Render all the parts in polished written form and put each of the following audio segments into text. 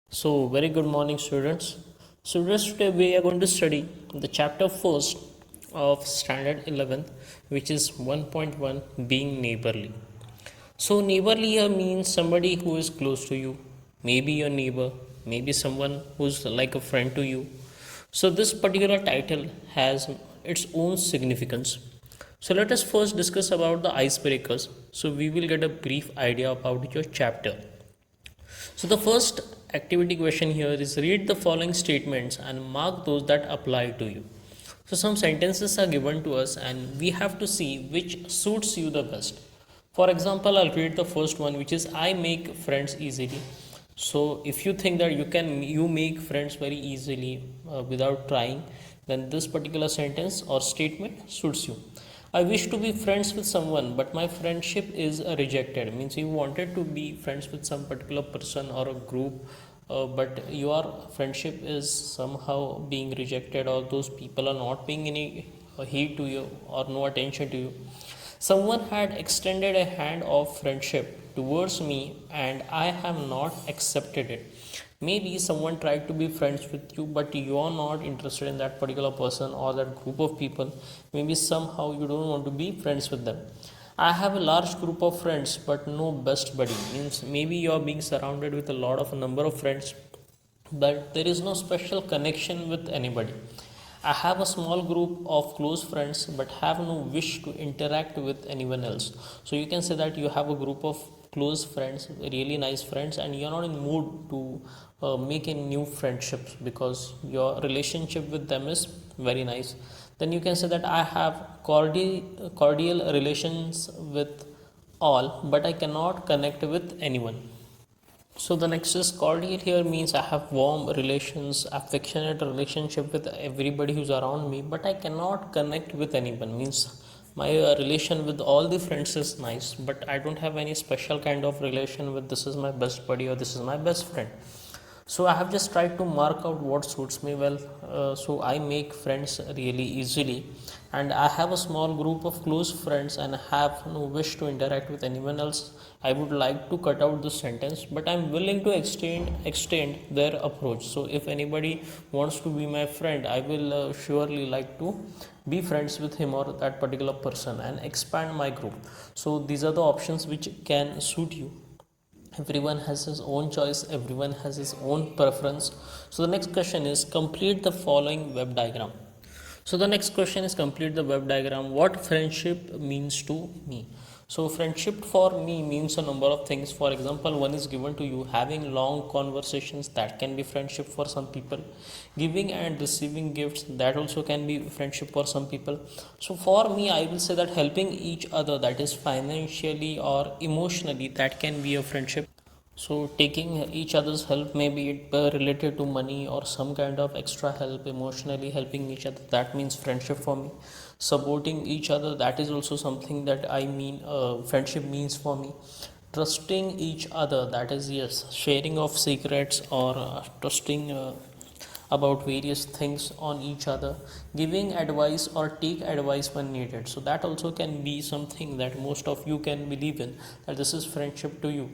So, very good morning, students. Students, today we are going to study the chapter first of standard 11th, which is 1.1 being neighborly. So, neighborly here means somebody who is close to you, maybe your neighbor, maybe someone who's like a friend to you. So, this particular title has its own significance. So, let us first discuss about the icebreakers. So, we will get a brief idea about your chapter. So the first activity question here is read the following statements and mark those that apply to you. So some sentences are given to us and we have to see which suits you the best. For example, I'll read the first one, which is I make friends easily. So if you think that you make friends very easily without trying, then this particular sentence or statement suits you. I wish to be friends with someone, but my friendship is rejected. Means you wanted to be friends with some particular person or a group, but your friendship is somehow being rejected, or those people are not paying any heed to you or no attention to you. Someone had extended a hand of friendship towards me, and I have not accepted it. Maybe someone tried to be friends with you, but you are not interested in that particular person or that group of people. Maybe somehow you don't want to be friends with them. I have a large group of friends, but no best buddy. Means maybe you are being surrounded with a lot of a number of friends, but there is no special connection with anybody. I have a small group of close friends but have no wish to interact with anyone else. So you can say that you have a group of close friends, really nice friends, and you're not in mood to make any new friendships because your relationship with them is very nice. Then you can say that I have cordial relations with all, but I cannot connect with anyone. So the next is cordial here means I have warm relations, affectionate relationship with everybody who's around me, but I cannot connect with anyone. Means my relation with all the friends is nice, but I don't have any special kind of relation with this is my best buddy or this is my best friend. So I have just tried to mark out what suits me well. So I make friends really easily, and I have a small group of close friends and have no wish to interact with anyone else. I would like to cut out this sentence, but I'm willing to extend their approach. So if anybody wants to be my friend, I will surely like to be friends with him or that particular person and expand my group. So these are the options which can suit you. Everyone has his own choice, everyone has his own preference. So the next question is complete the following web diagram. So the next question is complete the web diagram. What friendship means to me? So friendship for me means a number of things. For example, one is given to you having long conversations, that can be friendship for some people. Giving and receiving gifts, that also can be friendship for some people. So for me, I will say that helping each other, that is financially or emotionally, that can be a friendship. So taking each other's help, maybe it related to money or some kind of extra help, emotionally helping each other, that means friendship for me. Supporting each other, that is also something that I mean friendship means for me. Trusting each other, that is, yes, sharing of secrets or trusting about various things on each other. Giving advice or take advice when needed, so that also can be something that most of you can believe in, that this is friendship to you.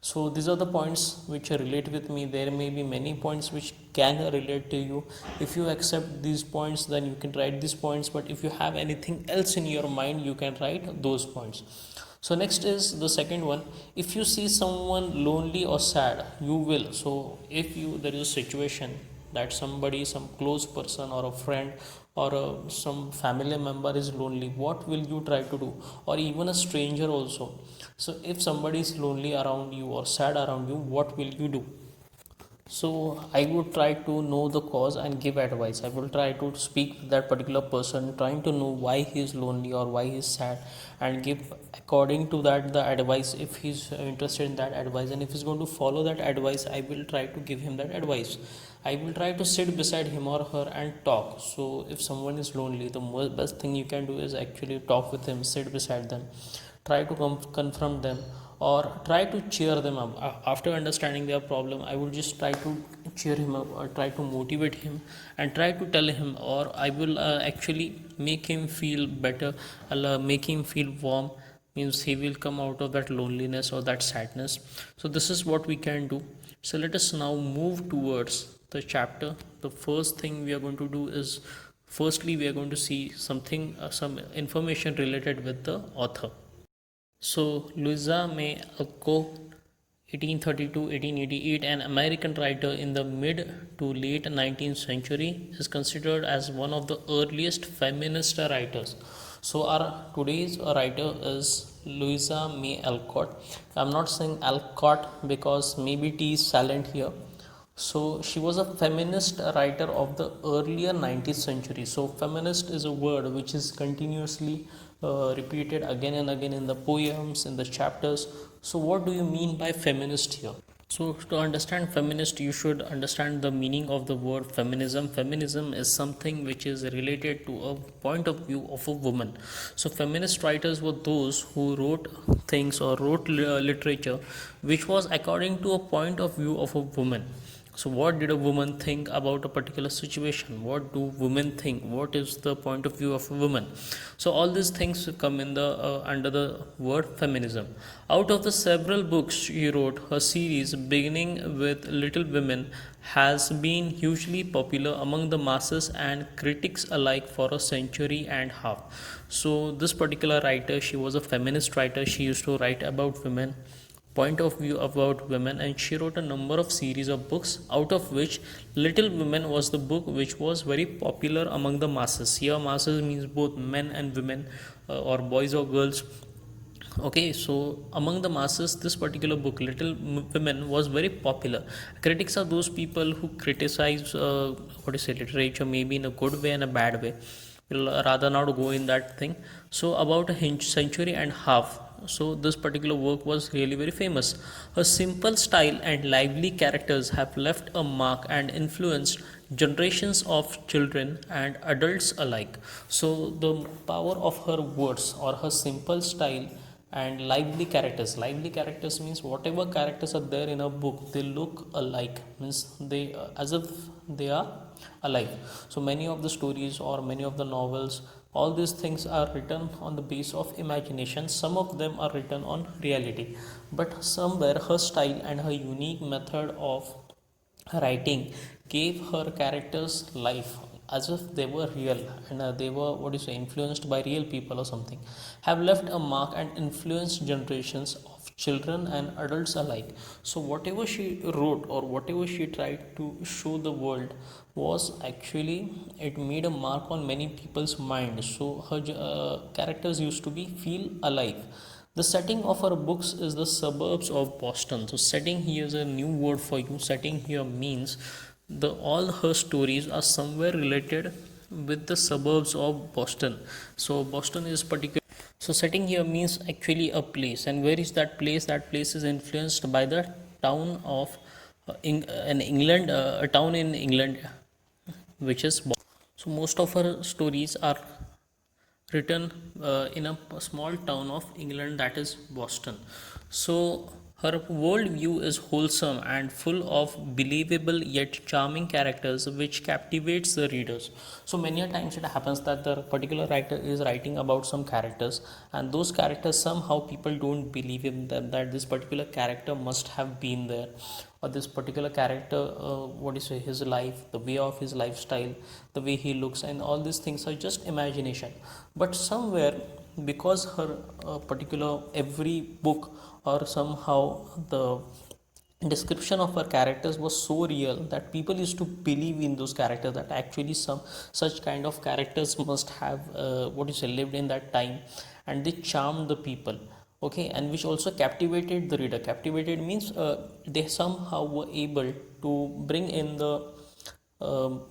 So these are the points which relate with me. There may be many points which can relate to you. If you accept these points, then you can write these points, but if you have anything else in your mind, you can write those points. So next is the second one. If you see someone lonely or sad, you will. So if you there is a situation that somebody, some close person or a friend or some family member is lonely, what will you try to do? Or even a stranger also. So if somebody is lonely around you or sad around you, what will you do? So I would try to know the cause and give advice. I will try to speak with that particular person, trying to know why he is lonely or why he is sad, and give according to that the advice if he's interested in that advice. And if he's going to follow that advice, I will try to give him that advice. I will try to sit beside him or her and talk. So if someone is lonely, the best thing you can do is actually talk with them, sit beside them, try to confront them, or try to cheer them up. After understanding their problem, I will just try to cheer him up or try to motivate him and try to tell him, or I will actually make him feel better. I'll make him feel warm, means he will come out of that loneliness or that sadness. So this is what we can do. So let us now move towards the chapter. The first thing we are going to do is, firstly we are going to see something, some information related with the author. So Louisa May Alcott, 1832-1888, an American writer in the mid to late 19th century, is considered as one of the earliest feminist writers. So our today's writer is Louisa May Alcott. I'm not saying Alcott because maybe T is silent here. So she was a feminist writer of the earlier 19th century. So feminist is a word which is continuously repeated again and again in the poems, in the chapters. So what do you mean by feminist here? So to understand feminist, you should understand the meaning of the word feminism. Feminism is something which is related to a point of view of a woman. So feminist writers were those who wrote things or wrote literature which was according to a point of view of a woman. So what did a woman think about a particular situation? What do women think? What is the point of view of a woman? So all these things come in the under the word feminism. Out of the several books she wrote, her series beginning with Little Women has been hugely popular among the masses and critics alike for a century and a half. So this particular writer, she was a feminist writer. She used to write about women, point of view about women, and she wrote a number of series of books, out of which Little Women was the book which was very popular among the masses. Here masses means both men and women, or boys or girls. Okay, so among the masses this particular book Little Women was very popular. Critics are those people who criticize what is it, literature, maybe in a good way and a bad way. We'll rather not go in that thing. So about a century and a half, so this particular work was really very famous. Her simple style and lively characters have left a mark and influenced generations of children and adults alike. So the power of her words, or her simple style and lively characters means whatever characters are there in a book, they look alike, means they as if they are alive. So many of the stories or many of the novels, all these things are written on the base of imagination. Some of them are written on reality, but somewhere her style and her unique method of writing gave her characters life as if they were real, and they were, what you say, influenced by real people or something, have left a mark and influenced generations of children and adults alike. So whatever she wrote or whatever she tried to show the world was actually, it made a mark on many people's mind. So her characters used to be feel alive. The setting of her books is the suburbs of Boston. So setting here is a new word for you. Setting here means the all her stories are somewhere related with the suburbs of Boston. So Boston is particular. So setting here means actually a place, and where is that place? That place is influenced by the town of in England, a town in England, which is Boston. So most of her stories are written in a small town of England, that is Boston. So her worldview is wholesome and full of believable yet charming characters which captivates the readers. So many a times it happens that the particular writer is writing about some characters, and those characters somehow people don't believe in them, that this particular character must have been there, or this particular character, what is his life, the way of his lifestyle, the way he looks, and all these things are just imagination. But somewhere, because her particular every book or somehow the description of her characters was so real that people used to believe in those characters, that actually some such kind of characters must have what is lived in that time, and they charmed the people. Okay, and which also captivated the reader. Captivated means they somehow were able to bring in the um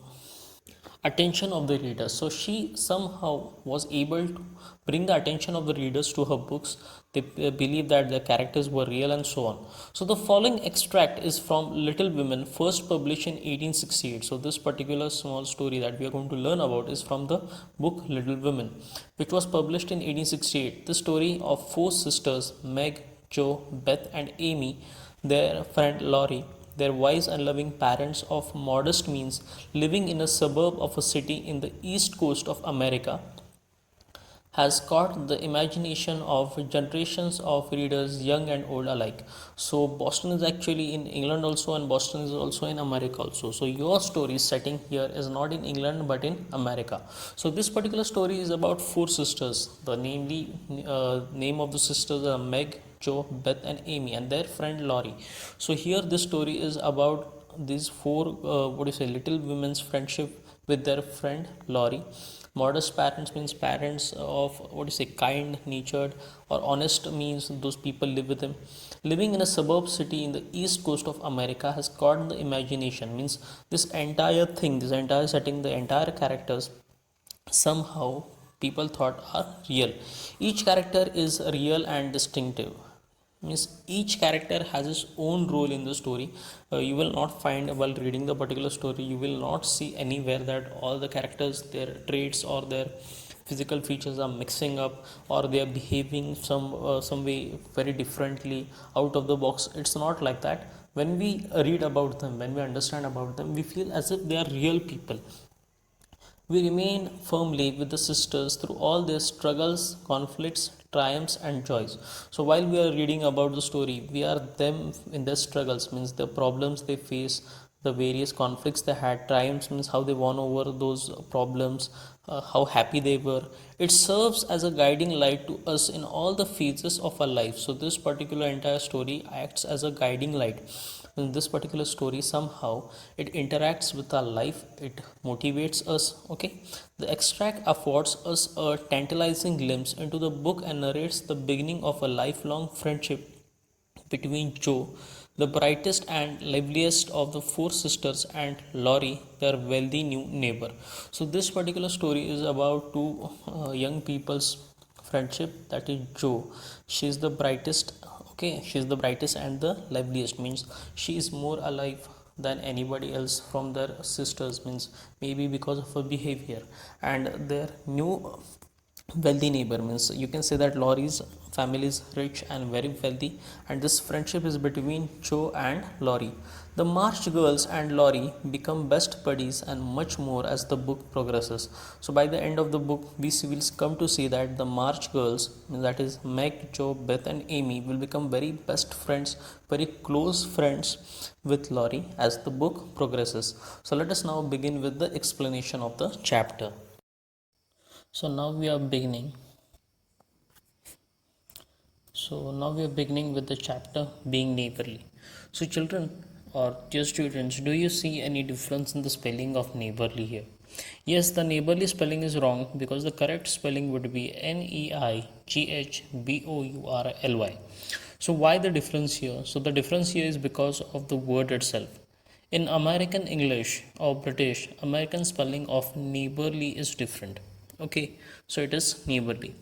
attention of the reader. So she somehow was able to bring the attention of the readers to her books. They believe that the characters were real and so on. So the following extract is from Little Women, first published in 1868. So this particular small story that we are going to learn about is from the book Little Women, which was published in 1868. The story of four sisters, Meg, Jo, Beth and Amy, their friend Laurie, their wise and loving parents of modest means, living in a suburb of a city in the east coast of America. has caught the imagination of generations of readers, young and old alike. So, Boston is actually in England also, and Boston is also in America also. So, your story setting here is not in England but in America. So, this particular story is about four sisters. The name of the sisters are Meg, Joe, Beth, and Amy, and their friend Laurie. So, here this story is about these four, little women's friendship with their friend Laurie. Modest parents means parents of kind natured, or honest means those people live with them. Living in a suburb city in the east coast of America has caught the imagination, means this entire thing, this entire setting, the entire characters somehow people thought are real. Each character is real and distinctive, means each character has its own role in the story. You will not find, while reading the particular story, you will not see anywhere that all the characters, their traits or their physical features are mixing up, or they are behaving some way very differently out of the box. It's not like that. When we read about them, when we understand about them, we feel as if they are real people. We remain firmly with the sisters through all their struggles, conflicts, triumphs, and joys. So, while we are reading about the story, we are them in their struggles, means the problems they face, the various conflicts they had. Triumphs means how they won over those problems, how happy they were. It serves as a guiding light to us in all the phases of our life. So, this particular entire story acts as a guiding light. In this particular story, somehow it interacts with our life, it motivates us. Okay, the extract affords us a tantalizing glimpse into the book and narrates the beginning of a lifelong friendship between Joe, the brightest and liveliest of the four sisters, and Laurie, their wealthy new neighbor. So, this particular story is about two young people's friendship, that is Joe. She is the brightest, okay, she is the brightest and the liveliest, means she is more alive than anybody else from their sisters, means maybe because of her behavior. And their new wealthy neighbor, means you can say that Laurie's family is rich and very wealthy, and this friendship is between Joe and Laurie. The March girls and Laurie become best buddies and much more as the book progresses. So by the end of the book, we will come to see that the March girls, that is Meg, Joe, Beth, and Amy, will become very best friends, very close friends with Laurie as the book progresses. So let us now begin with the explanation of the chapter. So now we are beginning. So now we are beginning with the chapter being neighborly. So children or dear students, do you see any difference in the spelling of neighborly here? Yes, the neighborly spelling is wrong because the correct spelling would be Neighborly. So why the difference here? So the difference here is because of the word itself. In American English or British, American spelling of neighborly is different. Okay, so it is neighborly.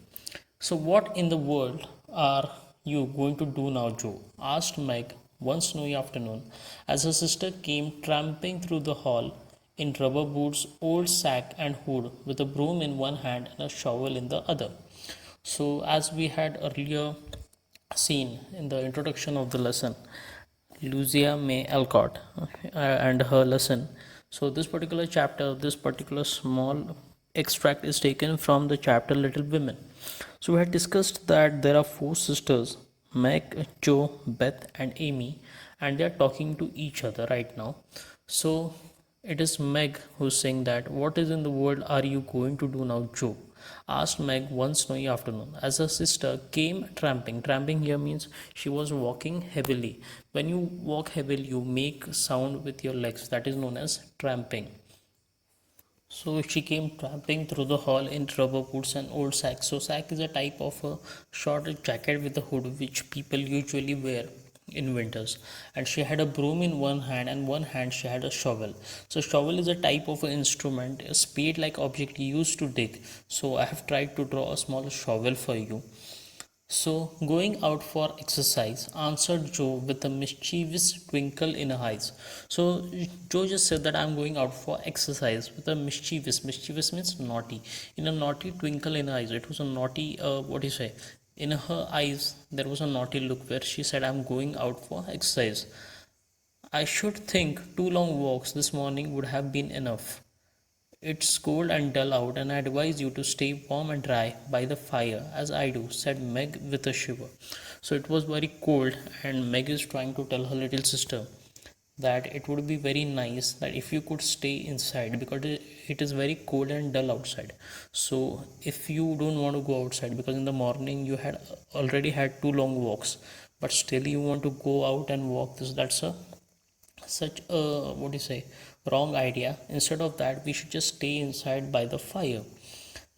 So, what in the world are you going to do now, Joe? Asked Meg one snowy afternoon as her sister came tramping through the hall in rubber boots, old sack, and hood, with a broom in one hand and a shovel in the other. So, as we had earlier seen in the introduction of the lesson, Louisa May Alcott and her lesson. So, this particular chapter, this particular small extract is taken from the chapter Little Women. So, we had discussed that there are four sisters, Meg, Jo, Beth, and Amy, and they are talking to each other right now. So, it is Meg who's saying that, "What is in the world are you going to do now, Joe?" asked Meg one snowy afternoon as her sister came tramping. Tramping here means she was walking heavily. When you walk heavily, you make sound with your legs. That is known as tramping. So she came tramping through the hall in rubber boots and old sacks. So sack is a type of a short jacket with a hood which people usually wear in winters. And she had a broom in one hand, and one hand she had a shovel. So shovel is a type of an instrument, a spade like object used to dig. So I have tried to draw a small shovel for you. "So, going out for exercise," answered Joe with a mischievous twinkle in her eyes. So, Joe just said that I'm going out for exercise with a mischievous means naughty, in a naughty twinkle in her eyes. It was a naughty, what do you say? In her eyes, there was a naughty look where she said, "I'm going out for exercise." "I should think 2 long walks this morning would have been enough." It's cold and dull out, and I advise you to stay warm and dry by the fire, as I do, said Meg with a shiver. So it was very cold, and Meg is trying to tell her little sister that it would be very nice that if you could stay inside because it is very cold and dull outside. So if you don't want to go outside because in the morning you had already had two long walks, but still you want to go out and walk this, that's a such a what do you say wrong idea. Instead of that, we should just stay inside by the fire,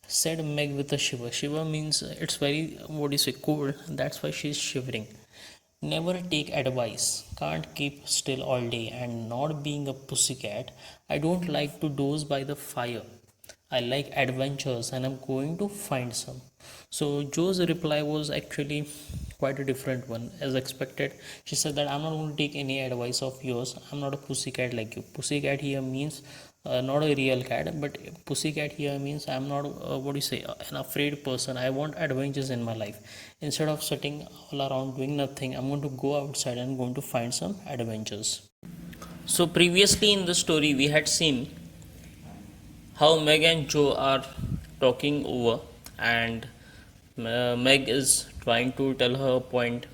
said Meg with a shiver. Shiver means it's very what do you say cold, that's why she's shivering. Never take advice, can't keep still all day, and not being a pussycat, I don't like to doze by the fire. I like adventures and I'm going to find some. So Joe's reply was actually quite a different one. As expected, she said that I'm not going to take any advice of yours. I'm not a pussycat like you. Pussycat here means not a real cat, but pussycat here means I'm not what do you say an afraid person. I want adventures in my life. Instead of sitting all around doing nothing, I'm going to go outside and I'm going to find some adventures. So previously in the story, we had seen how Meg and Joe are talking over, and Meg is trying to tell her point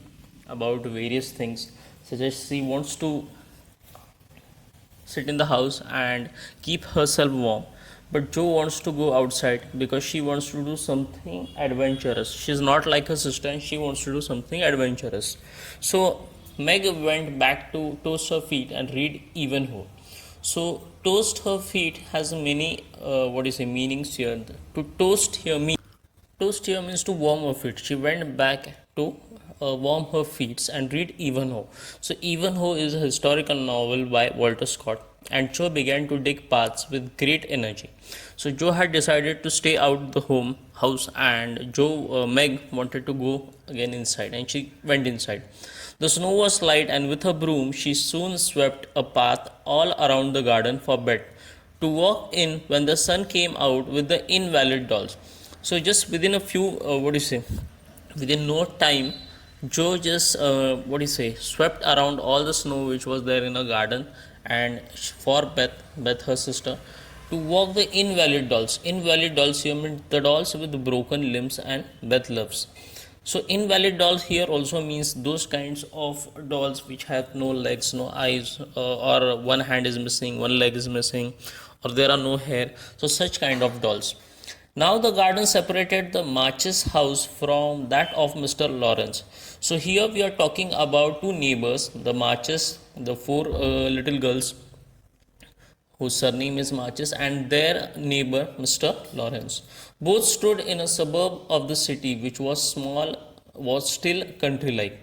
about various things, such as she wants to sit in the house and keep herself warm. But Joe wants to go outside because she wants to do something adventurous. She's not like her sister and she wants to do something adventurous. So Meg went back to toast her feet and read Ivanhoe. So toast her feet has many what do you say meanings here. To toast here means to warm her feet. She went back to warm her feet and read Ivanhoe. So Ivanhoe is a historical novel by Walter Scott, and Joe began to dig paths with great energy. So Joe had decided to stay out the house, and Meg wanted to go again inside, and she went inside. The snow was light, and with her broom she soon swept a path all around the garden for bed, to walk in when the sun came out with the invalid dolls. So just within a few, what do you say, within no time, Joe just what do you say swept around all the snow which was there in a garden, and for Beth her sister, to walk the invalid dolls. Invalid dolls here mean the dolls with broken limbs, and Beth loves. So invalid dolls here also means those kinds of dolls which have no legs, no eyes, or one hand is missing, one leg is missing, or there are no hair. So such kind of dolls. Now the garden separated the March's house from that of Mr. Lawrence. So here we are talking about two neighbors, the Marches, the four little girls whose surname is Marches, and their neighbor Mr. Lawrence. Both stood in a suburb of the city which was small, was still country like.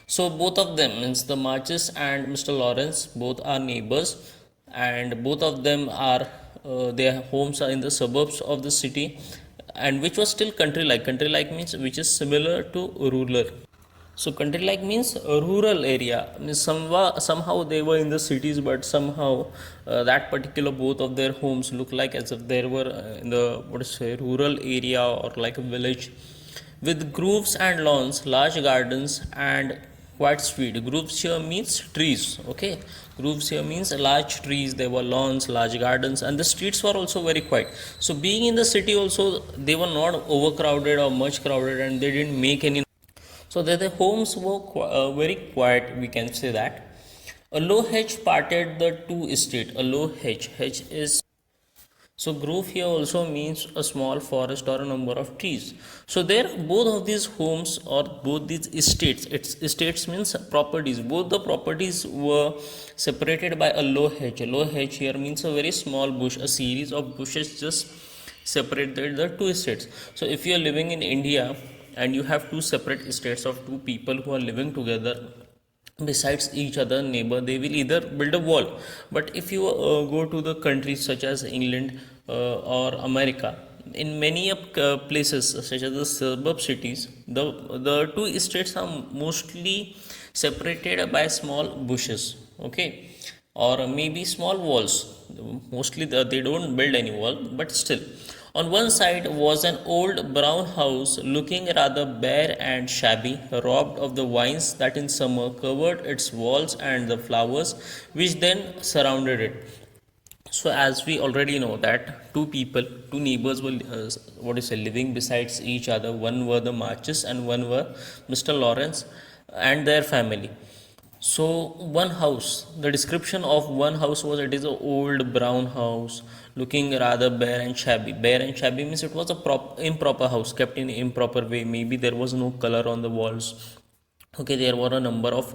So both of them, means the Marches and Mr. Lawrence, both are neighbors, and both of them are their homes are in the suburbs of the city, and which was still country like. Country like means which is similar to rural. So country like means a rural area. Means somehow they were in the cities, but somehow that particular both of their homes look like as if they were in the what to say rural area or like a village, with groves and lawns, large gardens, and quite sweet. Groves here means trees. Okay, groves here means large trees. There were lawns, large gardens, and the streets were also very quiet. So being in the city also, they were not overcrowded or much crowded, and they didn't make any. So the homes were very quiet, we can say that. A low hedge parted the two estates. A low hedge is, so grove here also means a small forest or a number of trees. So there both of these homes or both these estates, estates means properties, both the properties were separated by a low hedge. A low hedge here means a very small bush, a series of bushes just separated the two estates. So if you are living in India and you have two separate estates of two people who are living together besides each other neighbor, they will either build a wall. But if you go to the countries such as England or America, in many places such as the suburb cities, the two estates are mostly separated by small bushes, okay, or maybe small walls. Mostly they don't build any wall, but still. On one side was an old brown house looking rather bare and shabby, robbed of the vines that in summer covered its walls and the flowers which then surrounded it. So as we already know that two neighbors were living besides each other. One were the Marches and one were Mr. Lawrence and their family. So one house, the description of one house was it is a old brown house, looking rather bare and shabby. Bare and shabby means it was a improper house, kept in improper way. Maybe there was no color on the walls. Okay, there were a number of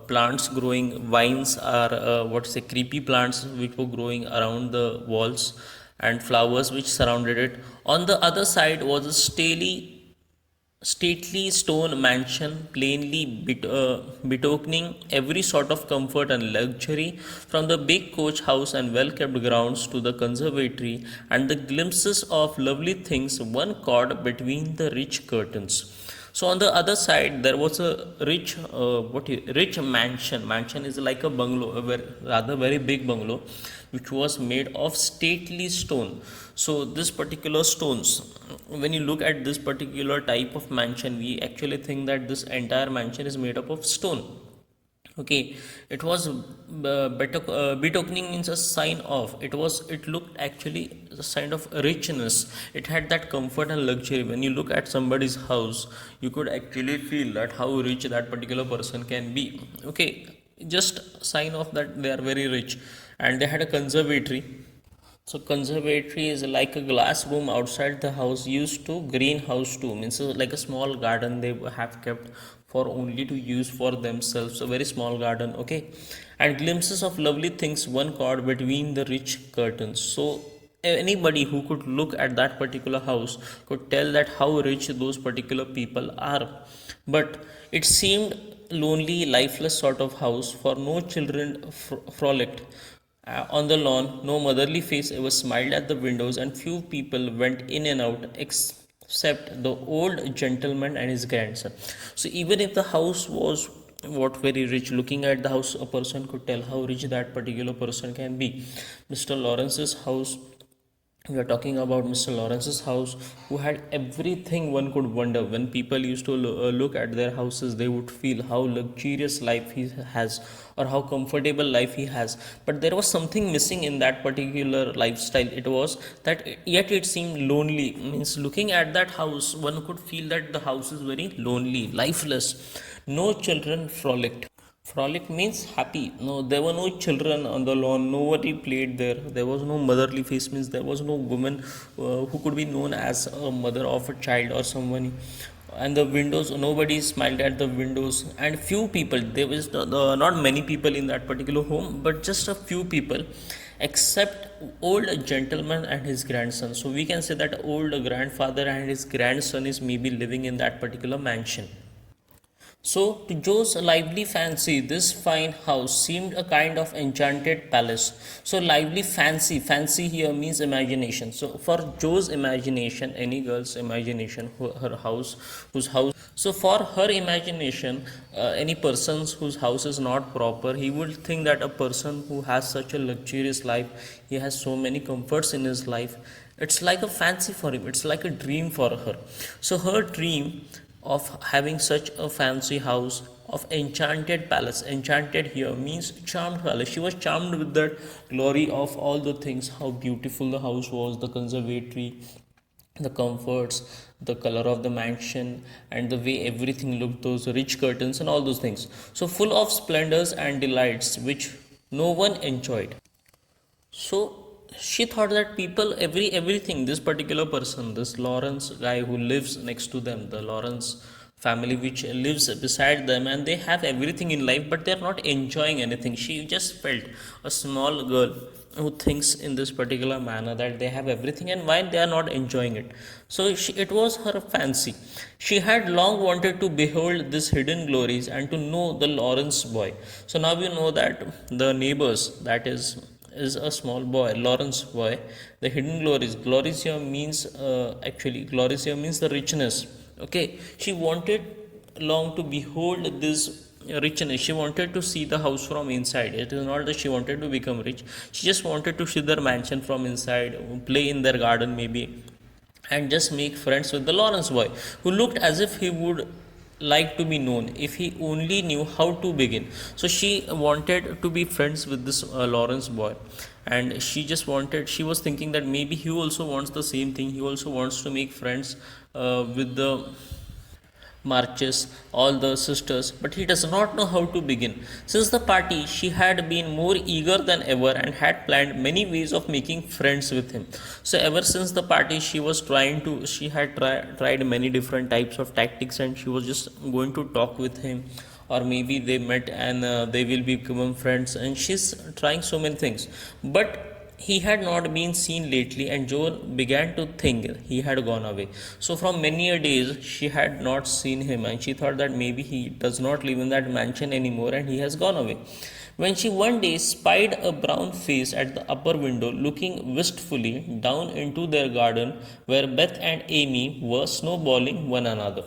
plants growing, vines are what say creepy plants which were growing around the walls, and flowers which surrounded it. On the other side was a stately stone mansion, plainly betokening every sort of comfort and luxury, from the big coach house and well kept grounds to the conservatory, and the glimpses of lovely things one caught between the rich curtains. So on the other side, there was a rich mansion. Mansion is like a bungalow, rather very big bungalow, which was made of stately stone. So this particular stones, when you look at this particular type of mansion, we actually think that this entire mansion is made up of stone. Okay, it was betokening means a sign of, it looked actually a sign of richness. It had that comfort and luxury. When you look at somebody's house, you could actually feel that how rich that particular person can be. Okay, just sign of that they are very rich. And they had a conservatory. So conservatory is like a glass room outside the house, used to greenhouse too, means like a small garden they have kept for only to use for themselves, a very small garden. Okay, and glimpses of lovely things one caught between the rich curtains. So anybody who could look at that particular house could tell that how rich those particular people are. But it seemed lonely, lifeless sort of house, for no children frolicked on the lawn, no motherly face ever smiled at the windows, and few people went in and out except the old gentleman and his grandson. So, even if the house was what very rich, looking at the house, a person could tell how rich that particular person can be. Mr. Lawrence's house, we are talking about Mr. Lawrence's house, who had everything one could wonder. When people used to look at their houses, they would feel how luxurious life he has, or how comfortable life he has. But there was something missing in that particular lifestyle. It was that yet it seemed lonely. Means looking at that house, one could feel that the house is very lonely, lifeless. No children frolicked. Frolic means happy. No, there were no children on the lawn. Nobody played there. There was no motherly face. Means there was no woman who could be known as a mother of a child or someone. And the windows, nobody smiled at the windows. And few people. There was not many people in that particular home, but just a few people, except old gentleman and his grandson. So we can say that old grandfather and his grandson is maybe living in that particular mansion. So, to Joe's lively fancy, this fine house seemed a kind of enchanted palace. So, lively fancy, fancy here means imagination. So, for Joe's imagination, any girl's imagination, her house, whose house. So, for her imagination, any person whose house is not proper, he would think that a person who has such a luxurious life, he has so many comforts in his life. It's like a fancy for him, it's like a dream for her. So, her dream of having such a fancy house of enchanted palace. Enchanted here means charmed palace. She was charmed with that glory of all the things, how beautiful the house was, the conservatory, the comforts, the color of the mansion, and the way everything looked, those rich curtains and all those things. So full of splendors and delights which no one enjoyed. So she thought that people, everything, this particular person, this Lawrence guy who lives next to them, the Lawrence family which lives beside them, and they have everything in life, but they're not enjoying anything. She just felt a small girl who thinks in this particular manner that they have everything and why they are not enjoying it. So it was her fancy. She had long wanted to behold these hidden glories and to know the Lawrence boy. So now you know that the neighbors, that is a small boy, Lawrence boy. The hidden glories. Glories here means glories here means the richness. Okay, she wanted long to behold this richness. She wanted to see the house from inside. It is not that she wanted to become rich. She just wanted to see their mansion from inside, play in their garden maybe, and just make friends with the Lawrence boy, who looked as if he would like to be known if he only knew how to begin. So she wanted to be friends with this Lawrence boy, and she was thinking that maybe he also wants the same thing. He also wants to make friends with the marches, all the sisters, but he does not know how to begin. Since the party, she had been more eager than ever and had planned many ways of making friends with him. So, ever since the party, she had tried many different types of tactics, and she was just going to talk with him. Or maybe they met and they will become friends, and she's trying so many things. But he had not been seen lately, and Joan began to think he had gone away. So, from many a days, she had not seen him, and she thought that maybe he does not live in that mansion anymore and he has gone away. When she one day spied a brown face at the upper window looking wistfully down into their garden where Beth and Amy were snowballing one another.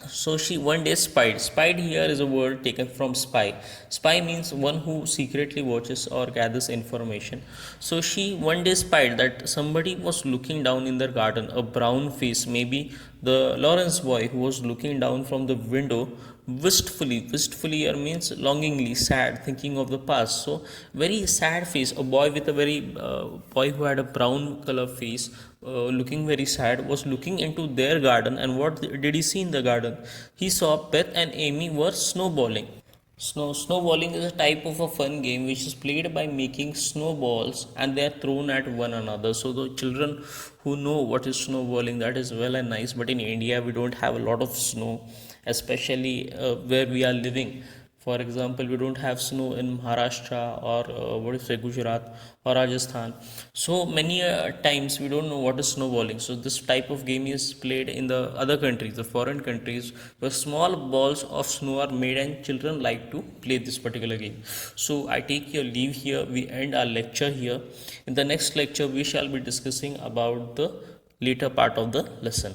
So she one day spied. Spied here is a word taken from spy. Spy means one who secretly watches or gathers information. So she one day spied that somebody was looking down in their garden, a brown face, maybe the Lawrence boy who was looking down from the window wistfully. Wistfully here means longingly, sad, thinking of the past. So very sad face. A boy with a very boy who had a brown color face, looking very sad, was looking into their garden. And what did he see in the garden? He saw Beth and Amy were snowballing. Snowballing is a type of a fun game which is played by making snowballs and they are thrown at one another. So the children who know what is snowballing, that is well and nice. But in India, we don't have a lot of snow, especially where we are living. For example, we don't have snow in Maharashtra or what is say Gujarat or Rajasthan. So many times we don't know what is snowballing. So this type of game is played in the other countries, the foreign countries, where small balls of snow are made and children like to play this particular game. So I take your leave here. We end our lecture here. In the next lecture, we shall be discussing about the later part of the lesson.